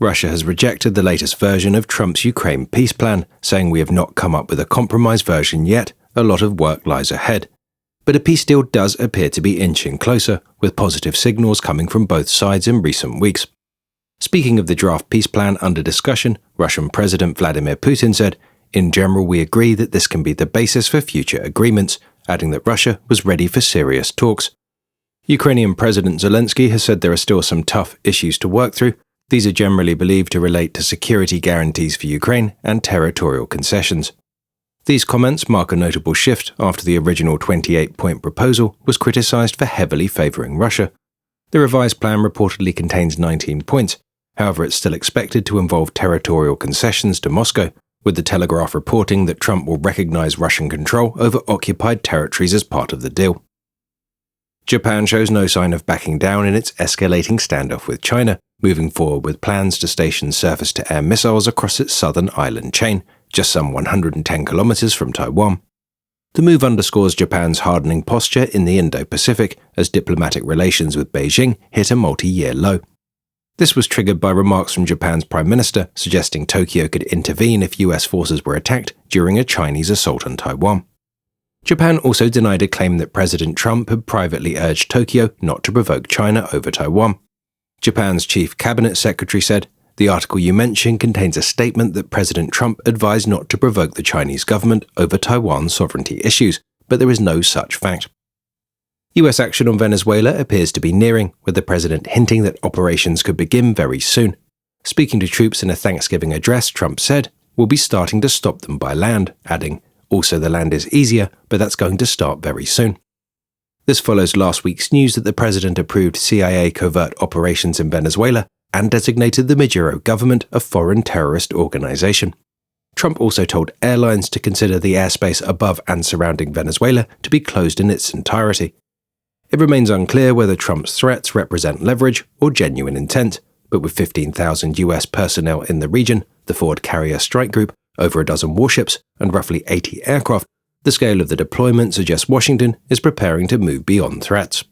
Russia has rejected the latest version of Trump's Ukraine peace plan, saying we have not come up with a compromise version yet, a lot of work lies ahead. But a peace deal does appear to be inching closer, with positive signals coming from both sides in recent weeks. Speaking of the draft peace plan under discussion, Russian President Vladimir Putin said, "In general, we agree that this can be the basis for future agreements," adding that Russia was ready for serious talks. Ukrainian President Zelensky has said there are still some tough issues to work through. These are generally believed to relate to security guarantees for Ukraine and territorial concessions. These comments mark a notable shift after the original 28-point proposal was criticized for heavily favoring Russia. The revised plan reportedly contains 19 points. However, it's still expected to involve territorial concessions to Moscow, with the Telegraph reporting that Trump will recognize Russian control over occupied territories as part of the deal. Japan shows no sign of backing down in its escalating standoff with China, moving forward with plans to station surface-to-air missiles across its southern island chain, just some 110 kilometers from Taiwan. The move underscores Japan's hardening posture in the Indo-Pacific as diplomatic relations with Beijing hit a multi-year low. This was triggered by remarks from Japan's Prime Minister suggesting Tokyo could intervene if US forces were attacked during a Chinese assault on Taiwan. Japan also denied a claim that President Trump had privately urged Tokyo not to provoke China over Taiwan. Japan's chief cabinet secretary said, "The article you mentioned contains a statement that President Trump advised not to provoke the Chinese government over Taiwan's sovereignty issues, but there is no such fact." US action on Venezuela appears to be nearing, with the president hinting that operations could begin very soon. Speaking to troops in a Thanksgiving address, Trump said, "We'll be starting to stop them by land," adding, "Also the land is easier, but that's going to start very soon." This follows last week's news that the president approved CIA covert operations in Venezuela and designated the Maduro government a foreign terrorist organization. Trump also told airlines to consider the airspace above and surrounding Venezuela to be closed in its entirety. It remains unclear whether Trump's threats represent leverage or genuine intent, but with 15,000 US personnel in the region, the Ford Carrier Strike Group, over a dozen warships, and roughly 80 aircraft, the scale of the deployment suggests Washington is preparing to move beyond threats.